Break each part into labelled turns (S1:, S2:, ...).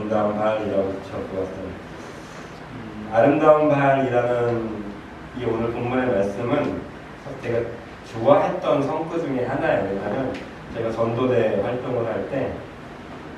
S1: 아름다운 발이라고 붙여보았어요. 아름다운 발이라는 이 오늘 본문의 말씀은 제가 좋아했던 성구 중에 하나예요. 왜냐하면 제가 전도대 활동을 할 때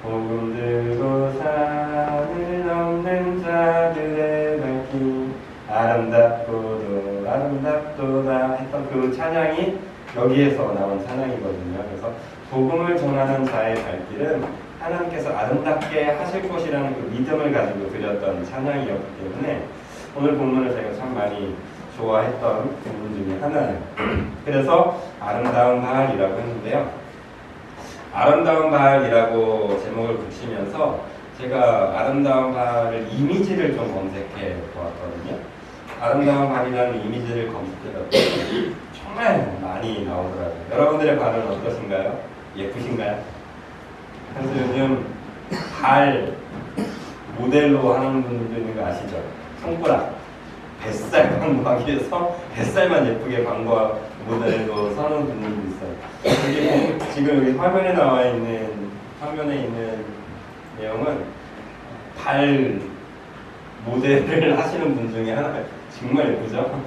S1: 복음 들고 산을 넘는 자들의 발길 아름답고도 아름답도다 했던 그 찬양이 여기에서 나온 찬양이거든요. 그래서 복음을 전하는 자의 발길은 하나님께서 아름답게 하실 것이라는 그 믿음을 가지고 드렸던 찬양이었기 때문에 오늘 본문을 제가 참 많이 좋아했던 본문 중에 하나예요. 그래서 아름다운 발이라고 했는데요. 아름다운 발이라고 제목을 붙이면서 제가 아름다운 발을 이미지를 좀 검색해 보았거든요. 아름다운 발이라는 이미지를 검색해봤더니 정말 많이 나오더라고요. 여러분들의 발은 어떠신가요? 예쁘신가요? 그래서 요즘 발 모델로 하는 분들도 있는 거 아시죠? 손가락, 뱃살 광고하기 위해서 뱃살만 예쁘게 광고 모델로 서는 분들도 있어요. 이게 지금 여기 화면에 나와 있는 내용은 발 모델을 하시는 분 중에 하나예요. 정말 예쁘죠?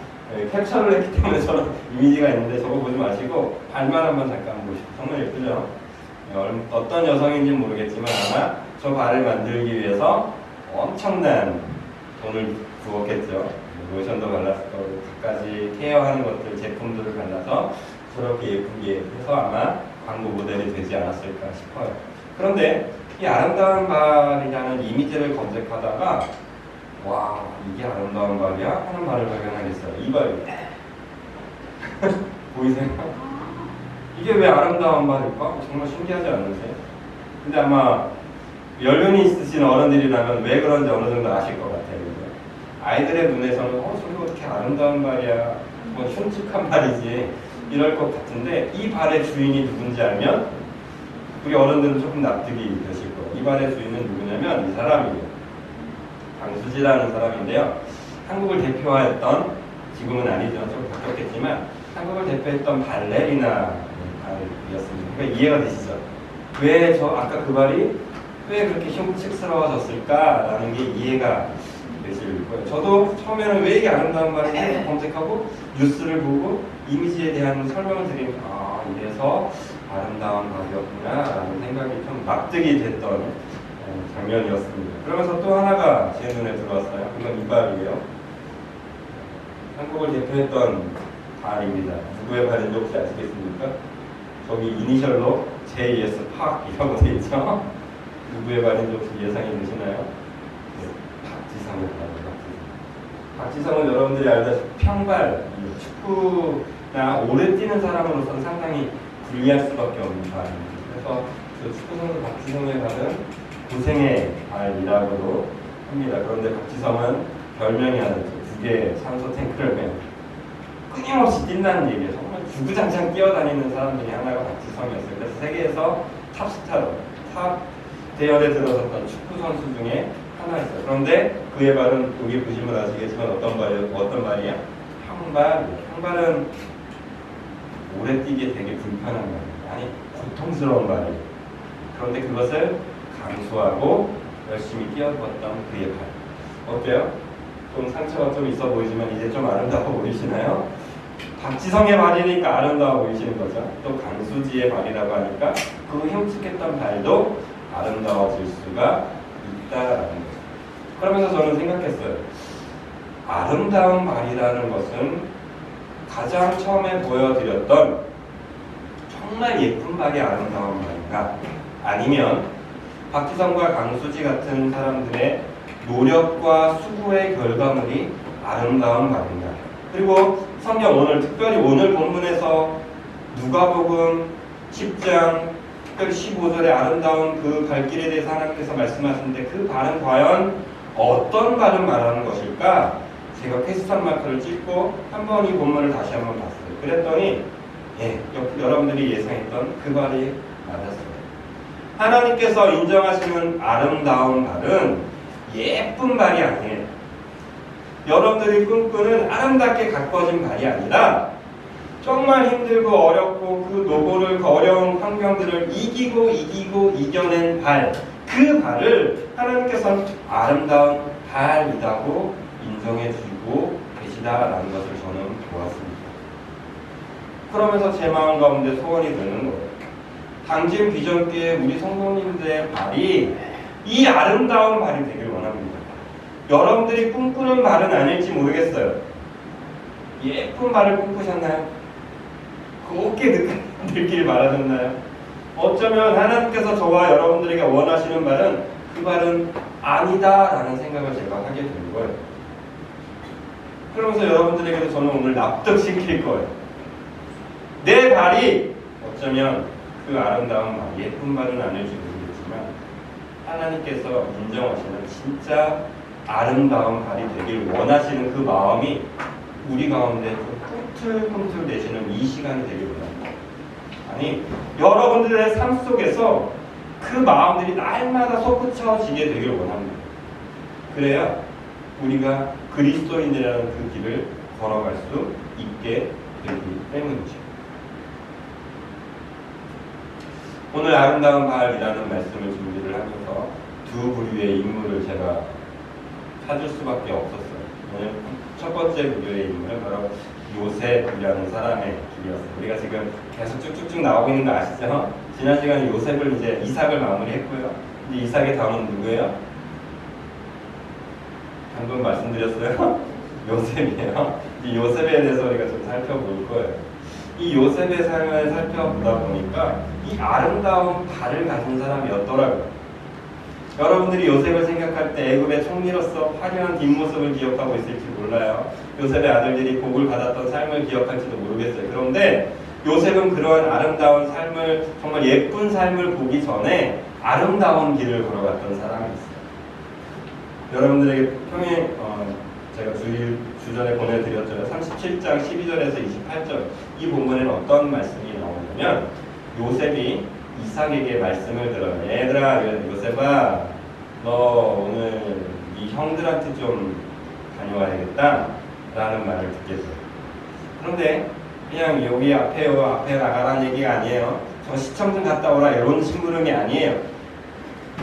S1: 캡처를 했기 때문에 저런 이미지가 있는데 저거 보지 마시고 발만 한번 잠깐 보시고 정말 예쁘죠? 어떤 여성인지는 모르겠지만 아마 저 발을 만들기 위해서 엄청난 돈을 부었겠죠. 로션도 발랐을 거고 갖가지 케어하는 것들 제품들을 발라서 저렇게 예쁘게 해서 아마 광고 모델이 되지 않았을까 싶어요. 그런데 이 아름다운 발이라는 이미지를 검색하다가 와 이게 아름다운 발이야? 하는 발을 발견하겠어요. 이 발이요. 보이세요? 이게 왜 아름다운 발일까? 정말 신기하지 않으세요? 근데 아마 연륜이 있으신 어른들이라면 왜 그런지 어느 정도 아실 것 같아요. 아이들의 눈에서는 저게 어떻게 아름다운 발이야, 뭐 흉측한 발이지 이럴 것 같은데 이 발의 주인이 누군지 알면 우리 어른들은 조금 납득이 되실 거예요. 이 발의 주인은 누구냐면 이 사람이에요. 강수지라는 사람인데요. 한국을 대표했던, 지금은 아니죠, 좀 바뀌었겠지만 한국을 대표했던 발레리나 발이었습니다. 그러니까 이해가 되시죠? 왜 아까 그 발이 왜 그렇게 흉측스러워졌을까라는 게 이해가 되실 거예요. 저도 처음에는 왜 이게 아름다운 발인지 검색하고 뉴스를 보고 이미지에 대한 설명을 드리니까 이래서 아름다운 발이었구나 라는 생각이 좀 납득이 됐던 장면이었습니다. 그러면서 또 하나가 제 눈에 들어왔어요. 그건 이 발이에요. 한국을 대표했던 발입니다. 누구의 발인지 혹시 아시겠습니까? 저기 이니셜로 JS 팍이라고 되어 있죠? 누구의 발인지 혹시 예상이 되시나요? 박지성의 발입니다. 박지성은 여러분들이 알다시피 평발, 축구나 오래 뛰는 사람으로서는 상당히 불리할 수밖에 없는 발입니다. 그래서 그 축구선수 박지성의 발은 고생의 발이라고도 합니다. 그런데 박지성은 별명이 하나 있죠. 2개의 산소 탱크를 메고 끊임없이 뛴다는 얘기예요. 정말 주구장창 뛰어다니는 사람 중에 하나가 박지성이었어요. 그래서 세계에서 탑스타로, 탑 대열에 들어섰던 축구 선수 중에 하나였어요. 그런데 그의 발은 여기 보시면 아시겠지만 어떤 발이야? 평발. 평발은 오래 뛰기 되게 불편한 발이에요. 아니 고통스러운 발이에요. 그런데 그것을 강수하고 열심히 뛰어봤던 그의 발. 어때요? 좀 상처가 좀 있어 보이지만 이제 좀 아름다워 보이시나요? 박지성의 발이니까 아름다워 보이시는 거죠. 또 강수지의 발이라고 하니까 그 흉측했던 발도 아름다워질 수가 있다라는 거죠. 그러면서 저는 생각했어요. 아름다운 발이라는 것은 가장 처음에 보여드렸던 정말 예쁜 발이 아름다운 발인가? 아니면 박지성과 강수지 같은 사람들의 노력과 수고의 결과물이 아름다운 발인가? 그리고 성경 오늘 특별히 오늘 본문에서 누가복음 10장 특별히 15절의 아름다운 그 발길에 대해서 하나님께서 말씀하시는데 그 발은 과연 어떤 발을 말하는 것일까? 제가 퀘스천 마크를 찍고 한번 이 본문을 다시 한번 봤어요. 그랬더니 여러분들이 예상했던 그 발이 맞았어요. 하나님께서 인정하시는 아름다운 발은 예쁜 발이 아니에요. 여러분들이 꿈꾸는 아름답게 가꿔진 발이 아니라 정말 힘들고 어렵고 그 노고를 그 어려운 환경들을 이기고 이겨낸 발, 그 발을 하나님께서는 아름다운 발이라고 인정해 주고 계시다라는 것을 저는 보았습니다. 그러면서 제 마음 가운데 소원이 되는 거예요. 당진 비전교회 우리 성도님들의 발이 이 아름다운 발이 되길 원합니다. 여러분들이 꿈꾸는 발은 아닐지 모르겠어요. 예쁜 발을 꿈꾸셨나요? 곱게 늙길 바라셨나요? 어쩌면 하나님께서 저와 여러분들에게 원하시는 발은 그 발은 아니다라는 생각을 제가 하게 된 거예요. 그러면서 여러분들에게도 저는 오늘 납득시킬 거예요. 내 발이 어쩌면 그 아름다운 발, 예쁜 발은 아닐지 모르겠지만 하나님께서 인정하시는 진짜 아름다운 발이 되길 원하시는 그 마음이 우리 가운데 꿈틀꿈틀 되시는 이 시간이 되길 원합니다. 아니, 여러분들의 삶 속에서 그 마음들이 날마다 솟구쳐지게 되길 원합니다. 그래야 우리가 그리스도인이라는 그 길을 걸어갈 수 있게 되기 때문이죠. 오늘 아름다운 발이라는 말씀을 준비를 하면서 두 부류의 인물을 제가 찾을 수밖에 없었어요. 오늘 첫 번째 부류의 인물은 바로 요셉이라는 사람의 길이었어요. 우리가 지금 계속 쭉쭉쭉 나오고 있는 거 아시죠? 지난 시간에 요셉을 이제 이삭을 마무리했고요. 이제 이삭의 다음은 누구예요? 방금 말씀드렸어요. 요셉이에요. 이 요셉에 대해서 우리가 좀 살펴볼 거예요. 이 요셉의 삶을 살펴보다 보니까 이 아름다운 발을 가진 사람이었더라고요. 여러분들이 요셉을 생각할 때 애굽의 총리로서 화려한 뒷모습을 기억하고 있을지 몰라요. 요셉의 아들들이 복을 받았던 삶을 기억할지도 모르겠어요. 그런데 요셉은 그러한 아름다운 삶을, 정말 예쁜 삶을 보기 전에 아름다운 길을 걸어갔던 사람이었어요. 여러분들에게 평행 제가 주전에 보내드렸잖아요. 37장 12절에서 28절 이 본문에는 어떤 말씀이 나오냐면 요셉이 이삭에게 말씀을 들어요. 얘들아, 요셉아, 너 오늘 이 형들한테 좀 다녀와야겠다 라는 말을 듣게 돼요. 그런데 그냥 여기 앞에 나가라는 얘기가 아니에요. 저 시청 좀 갔다 오라 이런 심부름이 아니에요.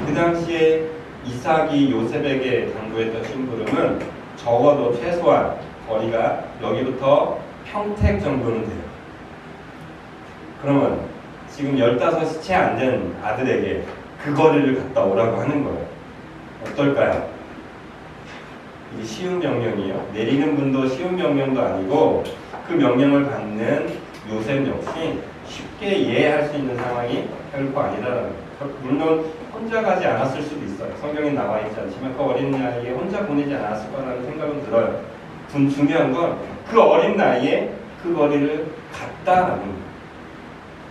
S1: 그 당시에 이삭이 요셉에게 당부했던 심부름은 적어도 최소한 거리가 여기부터 평택 정도는 돼요. 그러면 지금 15이 채 안 된 아들에게 그 거리를 갔다 오라고 하는 거예요. 어떨까요? 이게 쉬운 명령이에요. 내리는 분도 쉬운 명령도 아니고 그 명령을 받는 요셉 역시 쉽게 이해할 수 있는 상황이 결코 아니라는 거예요. 물론 혼자 가지 않았을 수도 있어요. 성경에 나와 있지 않지만 그 어린 나이에 혼자 보내지 않았을 거라는 생각은 들어요. 중요한 건 그 어린 나이에 그 거리를 갔다라는 거예요.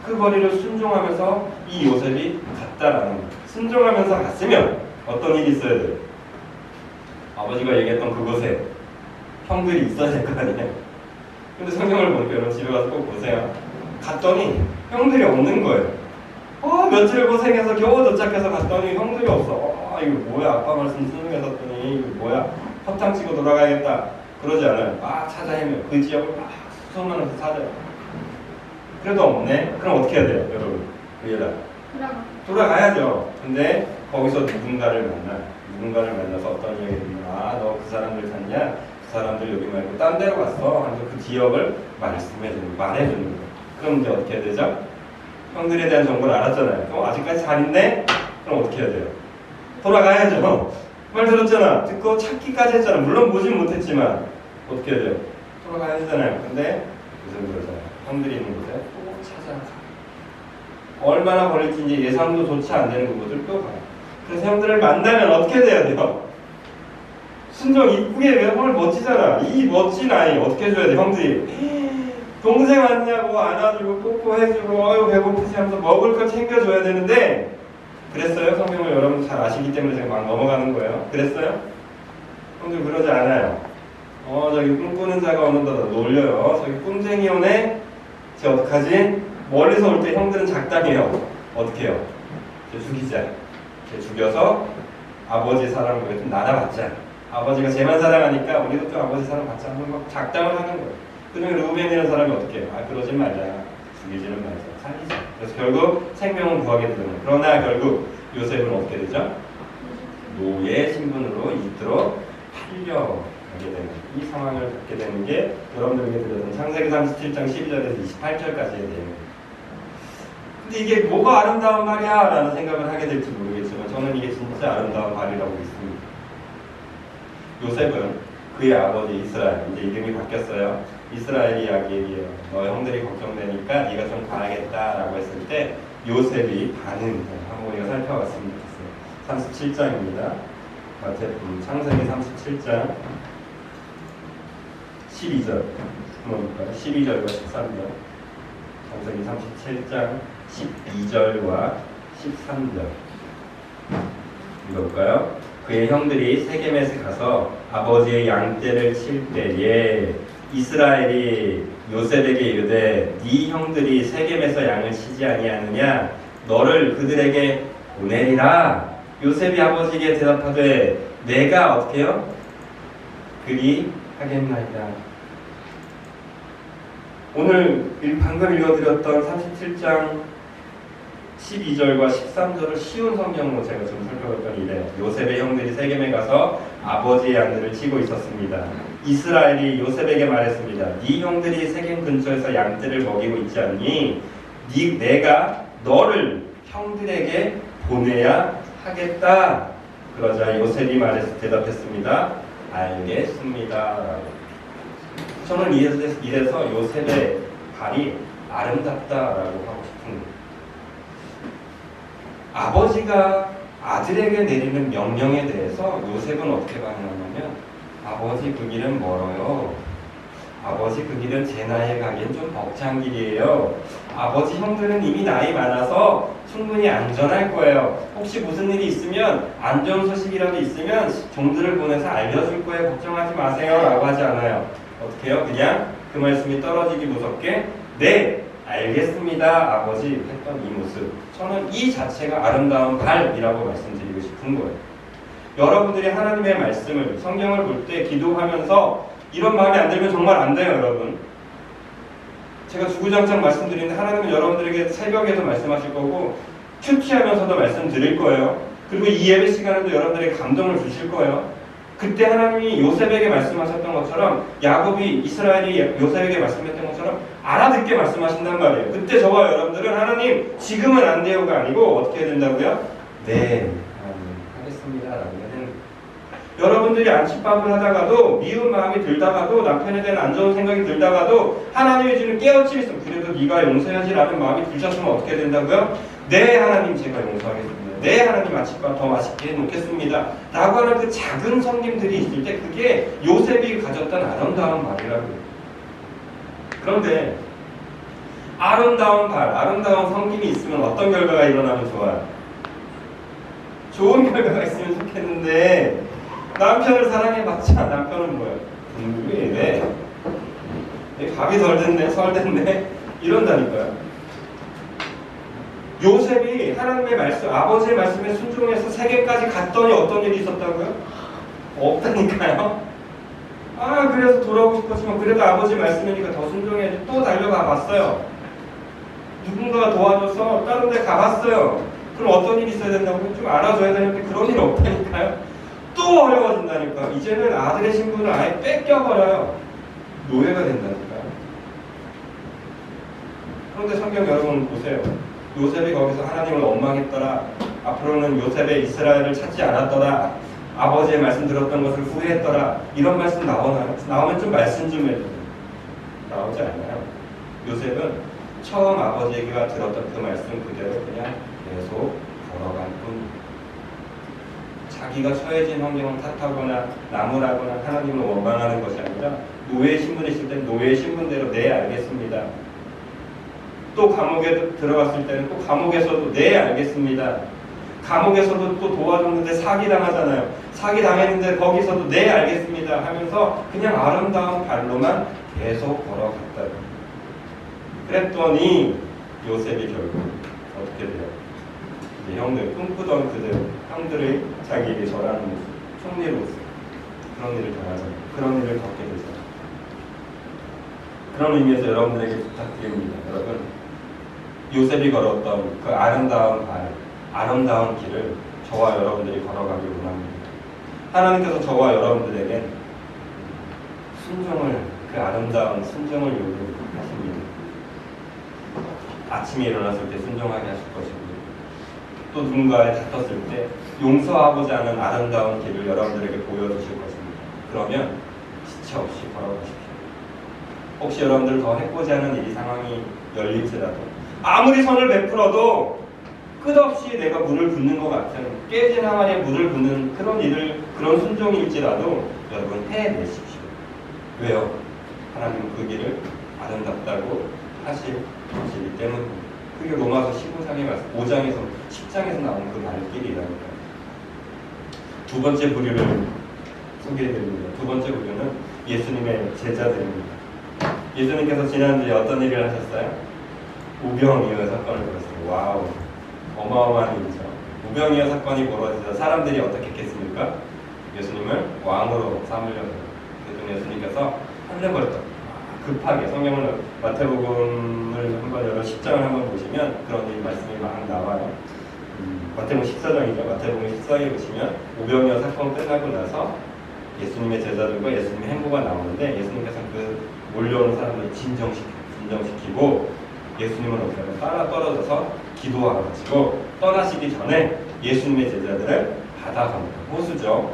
S1: 그 거리를 순종하면서 이 요셉이 갔다라는 거예요. 순종하면서 갔으면 어떤 일이 있어야 돼요? 아버지가 얘기했던 그곳에 형들이 있어야 될 거 아니에요. 근데 성경을 보니까 여러분 집에 가서 꼭 보세요. 갔더니 형들이 없는 거예요. 며칠 고생해서 겨우 도착해서 갔더니 형들이 없어. 이거 뭐야, 아빠 말씀 순종했었더니 이거 뭐야, 허탕 치고 돌아가야겠다 그러지 않아요. 찾아 헤매요. 그 지역을 수많은 데서 찾아요. 그래도 없네. 그럼 어떻게 해야 돼요, 여러분? 돌아가야죠. 근데 거기서 누군가를 만나서 어떤 이야기를 듣냐, 너 그 사람들 찾냐? 그 사람들 여기 말고 딴 데로 갔어. 하면서 그 지역을 말해주는 거예요. 그럼 이제 어떻게 해야 되죠? 형들에 대한 정보를 알았잖아요. 아직까지 잘 있네? 그럼 어떻게 해야 돼요? 돌아가야죠. 말 들었잖아. 듣고 찾기까지 했잖아. 물론 보진 못했지만 어떻게 해야 돼요? 돌아가야 되잖아요. 근데 무슨 그러잖아요. 형들이 있는 곳에 또 찾아가. 얼마나 걸릴지 이제 예상도 조차 안 되는 그곳을 또 가요. 그래서 형들을 만나면 어떻게 돼야 돼요? 순정 이쁘게 오늘 멋지잖아. 이 멋진 아이 어떻게 해줘야 돼? 형들이 동생 왔냐고 안아주고 뽀뽀해주고 어휴 배고프지 하면서 먹을 거 챙겨줘야 되는데 그랬어요? 성경을 여러분 잘 아시기 때문에 제가 막 넘어가는 거예요. 그랬어요? 형들 그러지 않아요. 저기 꿈꾸는 자가 오는다 놀려요. 저기 꿈쟁이 오네? 쟤 어떡하지? 멀리서 올 때 형들은 작당해요. 어떻게 해요? 쟤 죽이자. 쟤 죽여서 아버지 사랑을 좀 나눠받자. 아버지가 쟤만 사랑하니까 우리도 좀 아버지 사랑 받자 하는 막 작당을 하는 거예요. 그중에 루벤이라는 사람이 어떻게 해요? 그러지 말자. 죽이지는 말자. 살리자. 그래서 결국 생명은 구하게 되는 거예요. 그러나 결국 요셉은 어떻게 되죠? 노예 신분으로 이집트로 팔려가게 되는 이 상황을 갖게 되는 게 여러분들에게 들었던 창세기 37장 12절에서 28절까지의 내용입니다. 근데 이게 뭐가 아름다운 말이야? 라는 생각을 하게 될지 모르겠지만 저는 이게 진짜 아름다운 말이라고 믿습니다. 요셉은 그의 아버지 이스라엘, 이제 이름이 바뀌었어요. 이스라엘이 이야기해요. 너 형들이 걱정되니까 네가 좀 가야겠다라고 했을 때 요셉이 반응 한번 우리가 살펴봤으면 좋겠어요. 37장입니다. 창세기 37장 12절 한번 볼까요? 12절과 13절. 창세기 37장 12절과 13절 읽어볼까요? 그의 형들이 세겜에 가서 아버지의 양떼를 칠 때에 이스라엘이 요셉에게 이르되 네 형들이 세겜에서 양을 치지 아니하느냐 너를 그들에게 보내리라. 요셉이 아버지에게 대답하되 내가 어떻게 해요? 그리 하겠나이다. 오늘 방금 읽어드렸던 37장 12절과 13절을 쉬운 성경으로 제가 좀 살펴봤더니 이래요. 요셉의 형들이 세겜에 가서 아버지의 양들을 치고 있었습니다. 이스라엘이 요셉에게 말했습니다. 네 형들이 세겜 근처에서 양떼를 먹이고 있지 않니? 내가 너를 형들에게 보내야 하겠다. 그러자 요셉이 대답했습니다. 알겠습니다. 저는 이래서 요셉의 발이 아름답다라고 하고 싶은 거예요. 아버지가 아들에게 내리는 명령에 대해서 요셉은 어떻게 반응하냐면 아버지 그 길은 멀어요. 아버지 그 길은 제 나이에 가기엔 좀 벅찬 길이에요. 아버지 형들은 이미 나이 많아서 충분히 안전할 거예요. 혹시 무슨 일이 있으면 안 좋은 소식이라도 있으면 종들을 보내서 알려줄 거예요. 걱정하지 마세요 라고 하지 않아요. 어떻게 해요? 그냥 그 말씀이 떨어지기 무섭게 네 알겠습니다 아버지 했던 이 모습, 저는 이 자체가 아름다운 발이라고 말씀드리고 싶은 거예요. 여러분들이 하나님의 말씀을 성경을 볼 때 기도하면서 이런 마음이 안 들면 정말 안 돼요. 여러분, 제가 주구장창 말씀드리는데 하나님은 여러분들에게 새벽에도 말씀하실 거고 큐티하면서도 말씀드릴 거예요. 그리고 이 예배 시간에도 여러분들에게 감동을 주실 거예요. 그때 하나님이 요셉에게 말씀하셨던 것처럼 야곱이 이스라엘이 요셉에게 말씀했던 것처럼 알아듣게 말씀하신단 말이에요. 그때 저와 여러분들은 하나님 지금은 안 돼요가 아니고 어떻게 해야 된다고요? 네 하나님 하겠습니다 라고 해야 되는 거예요. 여러분들이 안식밥을 하다가도 미운 마음이 들다가도 남편에 대한 안 좋은 생각이 들다가도 하나님이 주는 깨우침이 있으면 그래도 네가 용서해야지 라는 마음이 드셨으면 어떻게 된다고요? 네 하나님 제가 용서하겠습니다. 네 하나님 아침밥 더 맛있게 해놓겠습니다 라고 하는 그 작은 섬김들이 있을 때 그게 요셉이 가졌던 아름다운 말이라고요. 그런데 아름다운 발, 아름다운 섬김이 있으면 어떤 결과가 일어나면 좋아요? 좋은 결과가 있으면 좋겠는데 남편을 사랑해봤자 남편은 뭐예요? 왜? 밥이 덜 됐네, 설 됐네 이런다니까요. 요셉이 하나님의 말씀, 아버지의 말씀에 순종해서 세계까지 갔더니 어떤 일이 있었다고요? 없다니까요. 그래서 돌아오고 싶었지만 그래도 아버지 말씀이니까 더 순종해야지 또 달려가 봤어요. 누군가가 도와줘서 다른 데 가봤어요. 그럼 어떤 일이 있어야 된다고요? 좀 알아줘야 되는데 그런 일이 없다니까요. 또 어려워진다니까. 이제는 아들의 신분을 아예 뺏겨버려요. 노예가 된다니까요. 그런데 성경 여러분 보세요. 요셉이 거기서 하나님을 원망했더라. 앞으로는 요셉의 이스라엘을 찾지 않았더라. 아버지의 말씀 들었던 것을 후회했더라. 이런 말씀 나오나요? 나오면 좀 말씀 좀 해줘요. 나오지 않아요. 요셉은 처음 아버지가 들었던 그 말씀 그대로 그냥 계속 걸어간 뿐. 자기가 처해진 환경을 탓하거나 나무라거나 하나님을 원망하는 것이 아니라 노예 신분에 있을 땐 노예 신분대로 네 알겠습니다. 또 감옥에 들어갔을 때는 또 감옥에서도 네 알겠습니다. 감옥에서도 또 도와줬는데 사기당하잖아요. 사기당했는데 거기서도 네 알겠습니다 하면서 그냥 아름다운 발로만 계속 걸어갔다. 그랬더니 요셉이 결국 어떻게 돼요? 이제 형들 꿈꾸던 그대로 형들의 자기에게 절하는 모습, 총리로서 그런 일을 당하잖아요. 그런 일을 겪게 되잖아요. 그런 의미에서 여러분들에게 부탁드립니다. 여러분, 요셉이 걸었던 그 아름다운 길을 저와 여러분들이 걸어가길 원합니다. 하나님께서 저와 여러분들에게 그 아름다운 순종을 요구하십니다. 아침에 일어났을 때 순종하게 하실 것이고, 또 누군가에 다퉜을 때 용서하고자 하는 아름다운 길을 여러분들에게 보여주실 것입니다. 그러면 지체 없이 걸어가십시오. 혹시 여러분들 더 해코지 하는 이 상황이 열릴지라도, 아무리 선을 베풀어도 끝없이 내가 물을 붓는 것 같은, 깨진 항아리에 물을 붓는 그런 순종일지라도 여러분 해내십시오. 왜요? 하나님은 그 길을 아름답다고 하실 것이기 때문입니다. 그게 로마서 15장에서 10장에서 나오는 그 말길이라니까. 두 번째 부류를 소개해드립니다. 두 번째 부류는 예수님의 제자들입니다. 예수님께서 지난주에 어떤 일을 하셨어요? 우병이어 사건을 벌였어요. 와우, 어마어마한 일이죠. 우병이어 사건이 벌어지자 사람들이 어떻게 했겠습니까? 예수님을 왕으로 삼으려고. 그랬더니 예수님께서 살려버렸다. 급하게 성경을 마태복음을 한번 열어 10장을 한번 보시면 그런 일 말씀이 막 나와요. 마태복음 14장이죠. 마태복음 14장에 보시면 우병이어 사건 끝나고 나서 예수님의 제자들과 예수님의 행보가 나오는데, 예수님께서 그 몰려오는 사람을 진정시키고 예수님은 어떻게 따라 떨어져서 기도하러 가시고, 떠나시기 전에 예수님의 제자들을 바다 건너,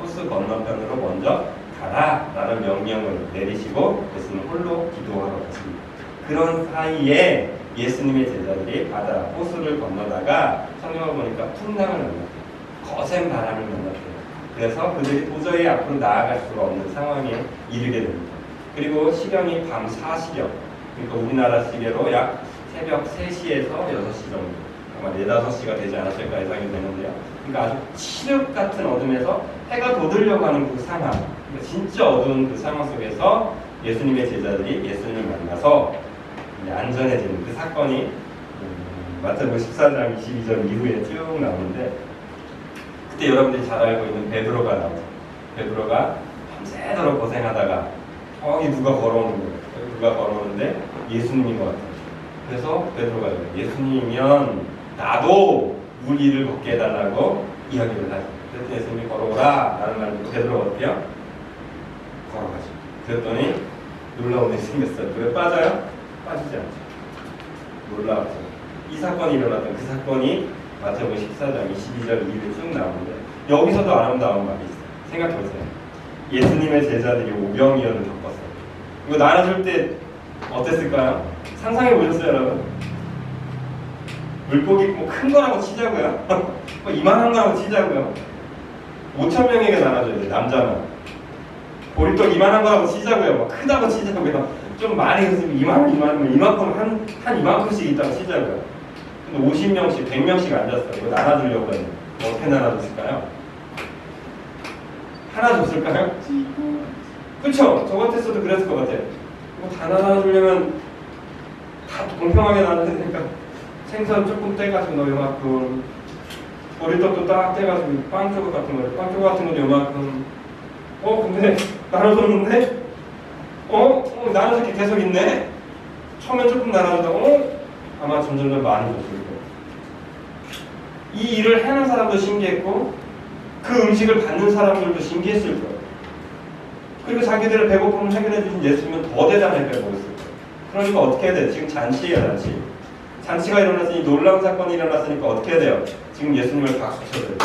S1: 호수 건너편으로 먼저 가라 라는 명령을 내리시고 예수님은 홀로 기도하러 가십니다. 그런 사이에 예수님의 제자들이 호수를 건너다가 성경을 보니까 풍랑을 만났대요. 거센 바람을 만났대요. 그래서 그들이 도저히 앞으로 나아갈 수가 없는 상황에 이르게 됩니다. 그리고 시경이 밤 4시경, 그러니까 우리나라 시계로 약 새벽 3시에서 6시 정도, 아마 4, 5시가 되지 않았을까 예상이 되는데요. 그러니까 아주 칠흑 같은 어둠에서 해가 돋으려고 하는 그 상황, 그러니까 진짜 어두운 그 상황 속에서 예수님의 제자들이 예수님을 만나서 안전해지는 그 사건이 마태복음 14장 22절 이후에 쭉 나오는데, 그때 여러분들이 잘 알고 있는 베드로가 나오죠. 베드로가 밤새도록 고생하다가 저기 누가 걸어오는데 예수님인 것 같아요. 그래서 베드로가 예수님이면 나도 물 위를 걷게 해달라고 이야기를 하죠. 그래서 예수님이 걸어오라 라는 말을 듣고 베드로가 어떻게 해요? 걸어가죠. 그랬더니 놀라운 일이 생겼어요. 왜 빠져요? 빠지지 않죠. 놀라웠죠. 이 사건이 일어났던 그 사건이 마태복음 14장 22절 이후에 쭉 나오는데, 여기서도 아름다운 말이 있어요. 생각해보세요. 예수님의 제자들이 오병이어를 겪었어요. 이거 나눠줄 때 어땠을까요? 상상해보셨어요, 여러분? 물고기 뭐 큰 거라고 치자고요. 뭐 이만한 거라고 치자고요. 5,000명에게 나눠줘야 돼, 남자만. 보리떡 이만한 거라고 치자고요. 뭐 크다고 치자고요. 좀 많이 했으면 이만큼 한 이만큼씩 있다고 치자고요. 근데 50명씩, 100명씩 앉았어요. 이거 나눠주려고 했는데 어떻게 나눠줬을까요? 하나 줬을까요? 그쵸? 저 같았어도 그랬을 것 같아요. 이거 다 나눠주려면 다 공평하게 나눠야 되니까 생선 조금 떼가지고 너 요만큼, 보리떡도 딱 떼가지고 빵 조각 같은 것도 요만큼. 근데 나눠줬는데? 나눠줄 게 계속 있네? 처음엔 조금 나눠주다가 아마 점점 많이 줬을 거예요. 이 일을 하는 사람도 신기했고 그 음식을 받는 사람들도 신기했을 거예요. 그리고 자기들의 배고픔을 해결해 주신 예수님은 더 대단하게 보였을 거예요. 그러니까 어떻게 해야 돼요? 지금 잔치예요, 잔치가 일어났으니, 놀라운 사건이 일어났으니까 어떻게 해야 돼요? 지금 예수님을 박수 쳐줘요.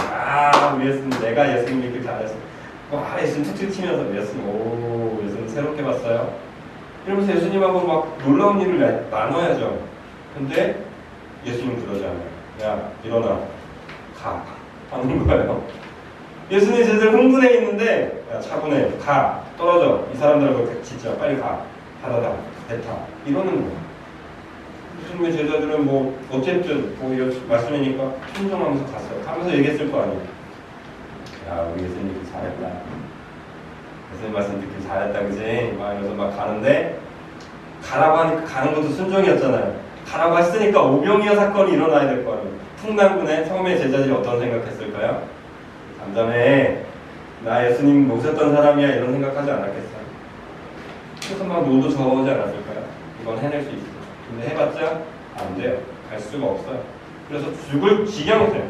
S1: 우리 예수님, 내가 예수님 이렇게 잘했어. 예수님 툭툭 치면서 예수님 새롭게 봤어요. 이러면서 예수님하고 막 놀라운 일을 나눠야죠. 근데 예수님 그러지 않아요. 야, 일어나, 가 하는 거예요. 예수님 제자들 흥분해 있는데, 야, 차분해, 가, 떨어져, 이 사람들하고 진짜 빨리 가, 바다다, 배 타, 이러는 거예요. 예수님의 제자들은 뭐 어쨌든 말씀이니까 순종하면서 갔어요. 가면서 얘기했을 거 아니에요. 야, 우리 예수님 듣기 잘했다. 예수님 말씀 듣기 잘했다, 그지? 막 이러면서 막 가는데, 가라고 하니까 가는 것도 순종이었잖아요. 가라고 했으니까 오병이어 사건이 일어나야 될 거 아니에요. 풍랑군에 처음에 제자들이 어떤 생각했을까요? 잠잠해, 나 예수님 모셨던 사람이야, 이런 생각하지 않았겠어요? 그래서 막 노도 저어오지 않았을까요? 이건 해낼 수 있어. 근데 해봤자 안 돼요. 갈 수가 없어요. 그래서 죽을 지경이 돼요.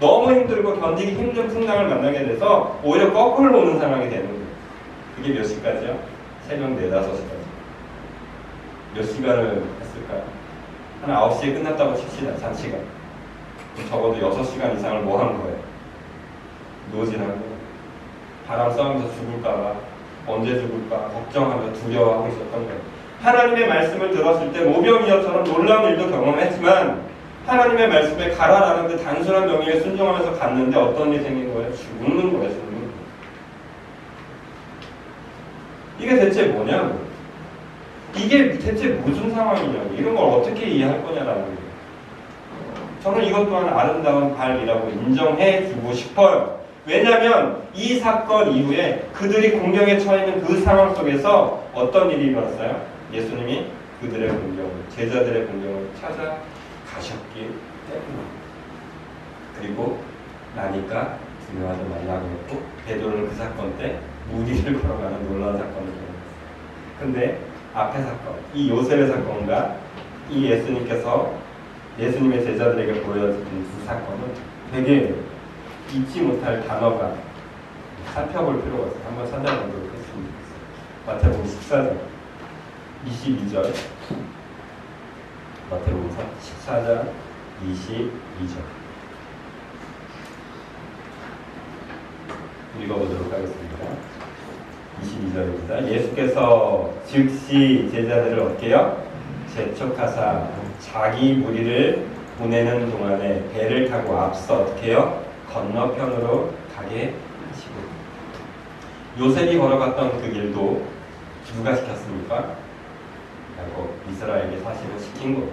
S1: 너무 힘들고 견디기 힘든 풍랑을 만나게 돼서 오히려 거꾸로 오는 상황이 되는 거예요. 그게 몇 시까지요? 새벽 4, 5시까지. 몇 시간을 했을까요? 한 9시에 끝났다고 칩시다. 잔치가. 적어도 6시간 이상을 뭐 한 거예요? 노진한 거예요. 바람 싸우면서 죽을까봐, 언제 죽을까 걱정하며 두려워하고 있었던 거예요. 하나님의 말씀을 들었을 때 모병이어처럼 놀라운 일도 경험했지만 하나님의 말씀에 가라라는 그 단순한 명령에 순종하면서 갔는데 어떤 일이 생긴 거예요? 죽는 거예요. 죽는 거예요. 이게 대체 뭐냐고. 이게 대체 무슨 상황이냐고. 이런 걸 어떻게 이해할 거냐라는 거예요. 저는 이것 또한 아름다운 발이라고 인정해 주고 싶어요. 왜냐하면 이 사건 이후에 그들이 공경에 처해 있는 그 상황 속에서 어떤 일이 일어났어요? 예수님이 그들의 공경을, 제자들의 공경을 찾아가셨기 때문에. 그리고 나니까 두려워하지 말라고 했고 베드로는 그 사건 때 무리를 걸어가는 놀라운 사건을 겪었어요. 근데 앞의 사건, 이 요셉의 사건과 이 예수님의 제자들에게 보여준 두 사건은 되게 잊지 못할 단어가 살펴볼 필요가 있어요. 한번 찾아보도록 했습니다. 마태복음 14장 22절, 마태복음 14장 22절 읽어보도록 하겠습니다. 22절입니다. 예수께서 즉시 제자들을 어떻게요? 재촉하사 자기 무리를 보내는 동안에 배를 타고 앞서 어떻게요? 건너편으로 가게 하시고. 요셉이 걸어갔던 그 길도 누가 시켰습니까? 야곱, 이스라엘에게 사실은 시킨 거예요.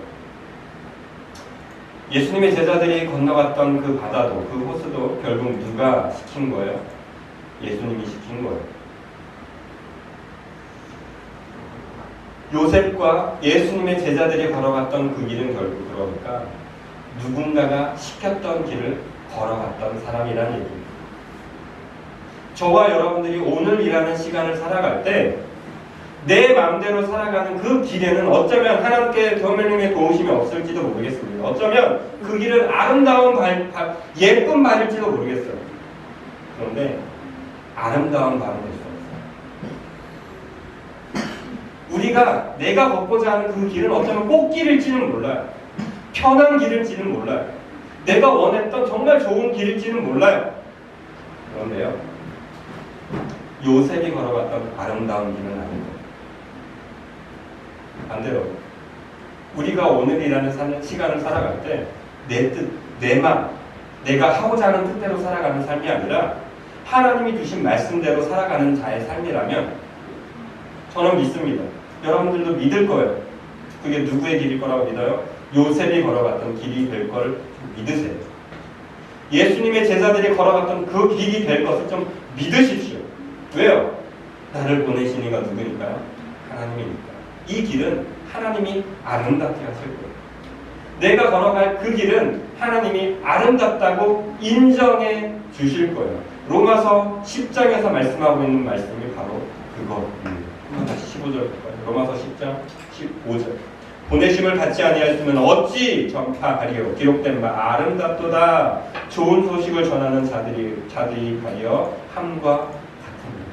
S1: 예수님의 제자들이 건너갔던 그 바다도, 그 호수도 결국 누가 시킨 거예요? 예수님이 시킨 거예요. 요셉과 예수님의 제자들이 걸어갔던 그 길은 결국 그러니까 누군가가 시켰던 길을 걸어갔던 사람이라는 얘기입니다. 저와 여러분들이 오늘이라는 시간을 살아갈 때 내 마음대로 살아가는 그 길에는 어쩌면 하나님께 하나님의 도우심이 없을지도 모르겠습니다. 어쩌면 그 길은 아름다운 예쁜 발일지도 모르겠어요. 그런데 아름다운 발은 될 수 없어요. 우리가 내가 걷고자 하는 그 길은 어쩌면 꽃길일지는 몰라요. 편한 길일지는 몰라요. 내가 원했던 정말 좋은 길일지는 몰라요. 그런데요, 요셉이 걸어갔던 아름다운 길은 아닙니다. 반대로 우리가 오늘이라는 시간을 살아갈 때 내 뜻, 내 마음, 내가 하고자 하는 뜻대로 살아가는 삶이 아니라 하나님이 주신 말씀대로 살아가는 자의 삶이라면 저는 믿습니다. 여러분들도 믿을 거예요. 그게 누구의 길일 거라고 믿어요? 요셉이 걸어갔던 길이 될 걸 믿으세요. 예수님의 제자들이 걸어갔던 그 길이 될 것을 좀 믿으십시오. 왜요? 나를 보내신 이가 누구니까요? 하나님이니까. 이 길은 하나님이 아름답게 하실 거예요. 내가 걸어갈 그 길은 하나님이 아름답다고 인정해 주실 거예요. 로마서 10장에서 말씀하고 있는 말씀이 바로 그거입니다. 한번 다시 15절 볼까요? 로마서 10장 15절. 보내심을 받지 아니하였으면 어찌 전파하리요? 기록된 바 아름답도다. 좋은 소식을 전하는 자들이 가려 함과 같습니다.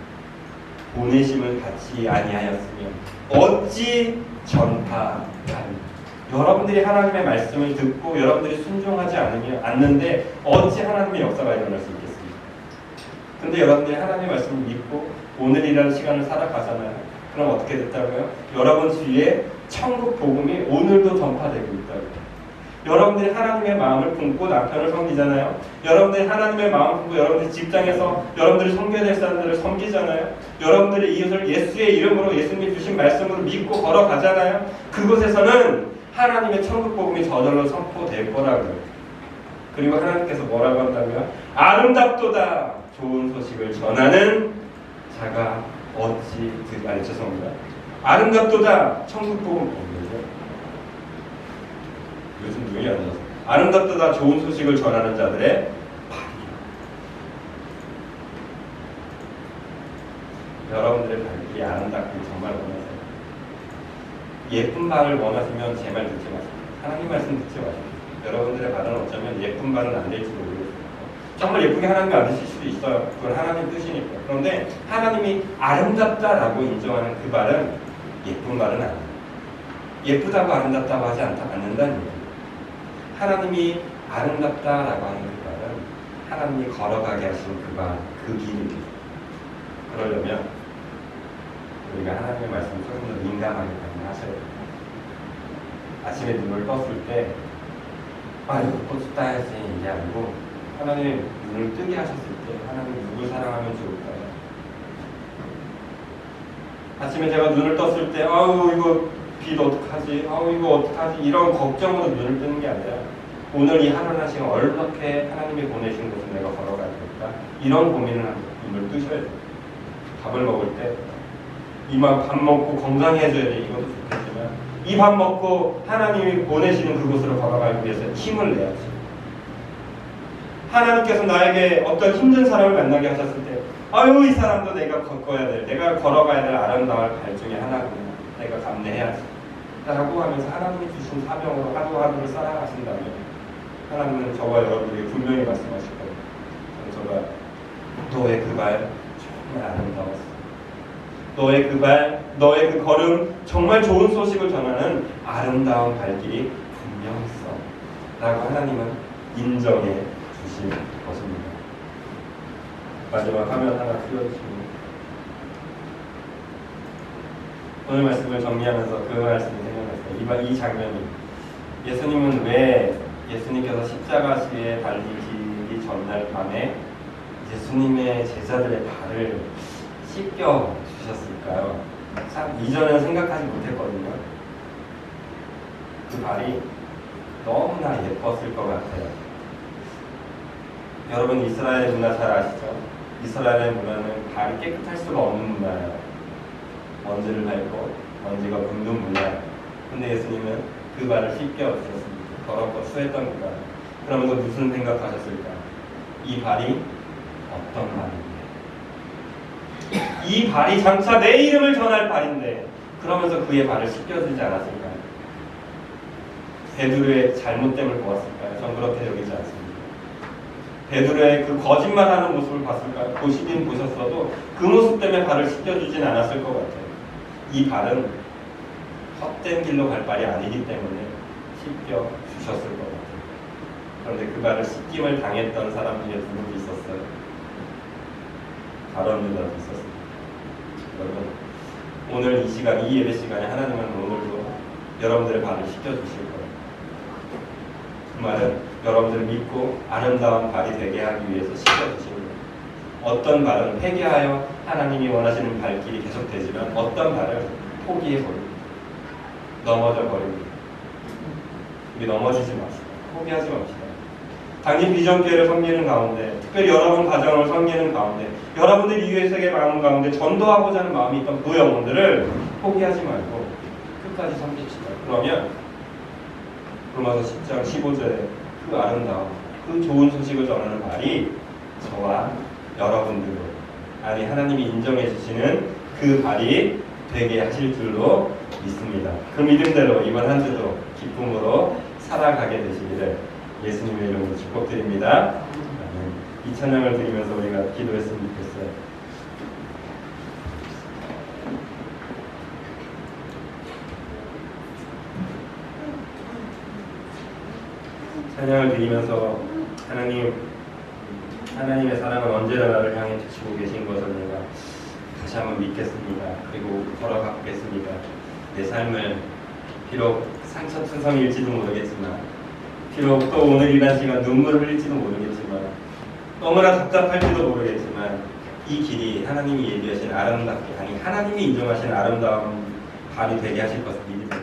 S1: 보내심을 받지 아니하였으면 어찌 전파하리요? 여러분들이 하나님의 말씀을 듣고 여러분들이 순종하지 않는데 어찌 하나님의 역사가 일어날 수 있겠습니까? 근데 여러분들이 하나님의 말씀을 믿고 오늘이라는 시간을 살아가잖아요. 그럼 어떻게 됐다고요? 여러분 주위에 천국 복음이 오늘도 전파되고 있다고요. 여러분들이 하나님의 마음을 품고 남편을 섬기잖아요. 여러분들이 하나님의 마음을 품고 여러분들이 직장에서 여러분들이 섬겨야 될 사람들을 섬기잖아요. 여러분들이 이웃을 예수의 이름으로 예수님이 주신 말씀으로 믿고 걸어가잖아요. 그곳에서는 하나님의 천국 복음이 저절로 선포될 거라고요. 그리고 하나님께서 뭐라고 한다고요? 아름답도다. 좋은 소식을 전하는 자가 어찌 죄송합니다. 아름답도다. 천국 복음 뭐죠? 요즘 눈이 안 나서. 아름답도다. 좋은 소식을 전하는 자들의 발이요. 여러분들의 발길이 아름답길 정말 원하세요. 예쁜 발을 원하시면 제 말 듣지 마세요. 하나님 말씀 듣지 마십시오. 여러분들의 발은 어쩌면 예쁜 발은 안 될지도 모르겠어요. 정말 예쁘게 하나님이 만드실 수도 있어요. 그건 하나님 뜻이니까. 그런데 하나님이 아름답다라고 인정하는 그 발은 예쁜 발은 아니에요. 예쁘다고 아름답다고 하지 않는다는 얘기예요. 하나님이 아름답다라고 하는 그 발은 하나님이 걸어가게 하신 그 발, 그 길입니다. 그러려면 우리가 하나님의 말씀을 조금 더 민감하게 반응하셔야 돼요. 아침에 눈을 떴을 때 이거 꽃 따야지 이게 아니고 하나님 눈을 뜨게 하셨을 때 하나님 누굴 사랑하면 좋을까요? 아침에 제가 눈을 떴을 때 이거 빛 어떡하지? 이거 어떡하지? 이런 걱정으로 눈을 뜨는 게 아니라 오늘 이 하루나 시간 어떻게 하나님이 보내신 곳을 내가 걸어가야 될까? 이런 고민을 하고 눈을 뜨셔야 돼요. 밥을 먹을 때 이만 밥 먹고 건강해져야 돼. 이것도 좋겠지만 이 밥 먹고 하나님이 보내시는 그곳으로 걸어가기 위해서 힘을 내야지. 하나님께서 나에게 어떤 힘든 사람을 만나게 하셨을 때 이 사람도 내가 겪어야 될, 내가 걸어가야 될 아름다운 발 중에 하나구나. 내가 감내해야지. 라고 하면서 하나님이 주신 사명으로 하루하루를 살아가신다면 하나님은 저와 여러분에게 분명히 말씀하실 거예요. 너의 그 발 정말 아름다웠어. 너의 그 발, 너의 그 걸음 정말 좋은 소식을 전하는 아름다운 발길이 분명 있어. 라고 하나님은 인정해 주신 것입니다. 마지막 화면 하나 띄워주시면 오늘 말씀을 정리하면서 그 말씀이 생각났어요. 이 장면이 예수님은 왜 예수님께서 십자가시에 달리기 전날 밤에 예수님의 제자들의 발을 씻겨 주셨을까요? 참 이전에는 생각하지 못했거든요. 그 발이 너무나 예뻤을 것 같아요. 여러분 이스라엘 문화 잘 아시죠? 이스라엘의 문화는 발이 깨끗할 수가 없는 문화예요. 먼지를 밟고 먼지가 묻는 문화예요. 근데 예수님은 그 발을 씻겨 주셨습니다. 더럽고 추했던 그 발. 그러면서 무슨 생각하셨을까? 이 발이 어떤 발인데? 이 발이 장차 내 이름을 전할 발인데 그러면서 그의 발을 씻겨주지 않았을까요? 베드로의 잘못됨을 보았을까요? 전 그렇게 여기지 않습니다. 베드로의 그 거짓말하는 모습을 봤을까요? 보시긴 보셨어도 그 모습 때문에 발을 씻겨주진 않았을 것 같아요. 이 발은 헛된 길로 갈 발이 아니기 때문에 씻겨주셨을 것 같아요. 그런데 그 발을 씻김을 당했던 사람 중에 누구도 있었어요? 가룟 유다도 있었습니다. 여러분 오늘 이 시간, 이 예배 시간에 하나님은 오늘도 여러분들의 발을 씻겨주실 거예요. 그 말은 여러분들을 믿고 아름다운 발이 되게 하기 위해서 씻겨주시는 거예요. 어떤 발은 회개하여 하나님이 원하시는 발길이 계속되지만 어떤 발을 포기해버립니다. 넘어져 버립니다. 우리 넘어지지 맙시다. 포기하지 맙시다. 당신 비전교회를 섬기는 가운데, 특별히 여러분 가정을 섬기는 가운데, 여러분들 이웃의 세계 마음 가운데 전도하고자 하는 마음이 있던 그 영혼들을 포기하지 말고 끝까지 섬깁시다. 그러면 로마서 10장 15절에 그 아름다운, 그 좋은 소식을 전하는 발이 저와 여러분들로, 아니 하나님이 인정해 주시는 그 발이 되게 하실 줄로 믿습니다. 그 믿음대로 이번 한 주도 기쁨으로 살아가게 되시기를 예수님의 이름으로 축복드립니다. 이 찬양을 드리면서 우리가 기도했으면 좋겠어요. 찬양을 드리면서 하나님의 사랑은 언제나 나를 향해 주시고 계신 것을 내가 다시 한번 믿겠습니다. 그리고 걸어가겠습니다. 내 삶을 비록 상처투성일지도 모르겠지만, 비록 또 오늘 이런 시간 눈물을 흘릴지도 모르겠지만, 너무나 답답할지도 모르겠지만, 이 길이 하나님이 예비하신 아름답게, 아니 하나님이 인정하신 아름다운 발이 되게 하실 것을 믿습니다.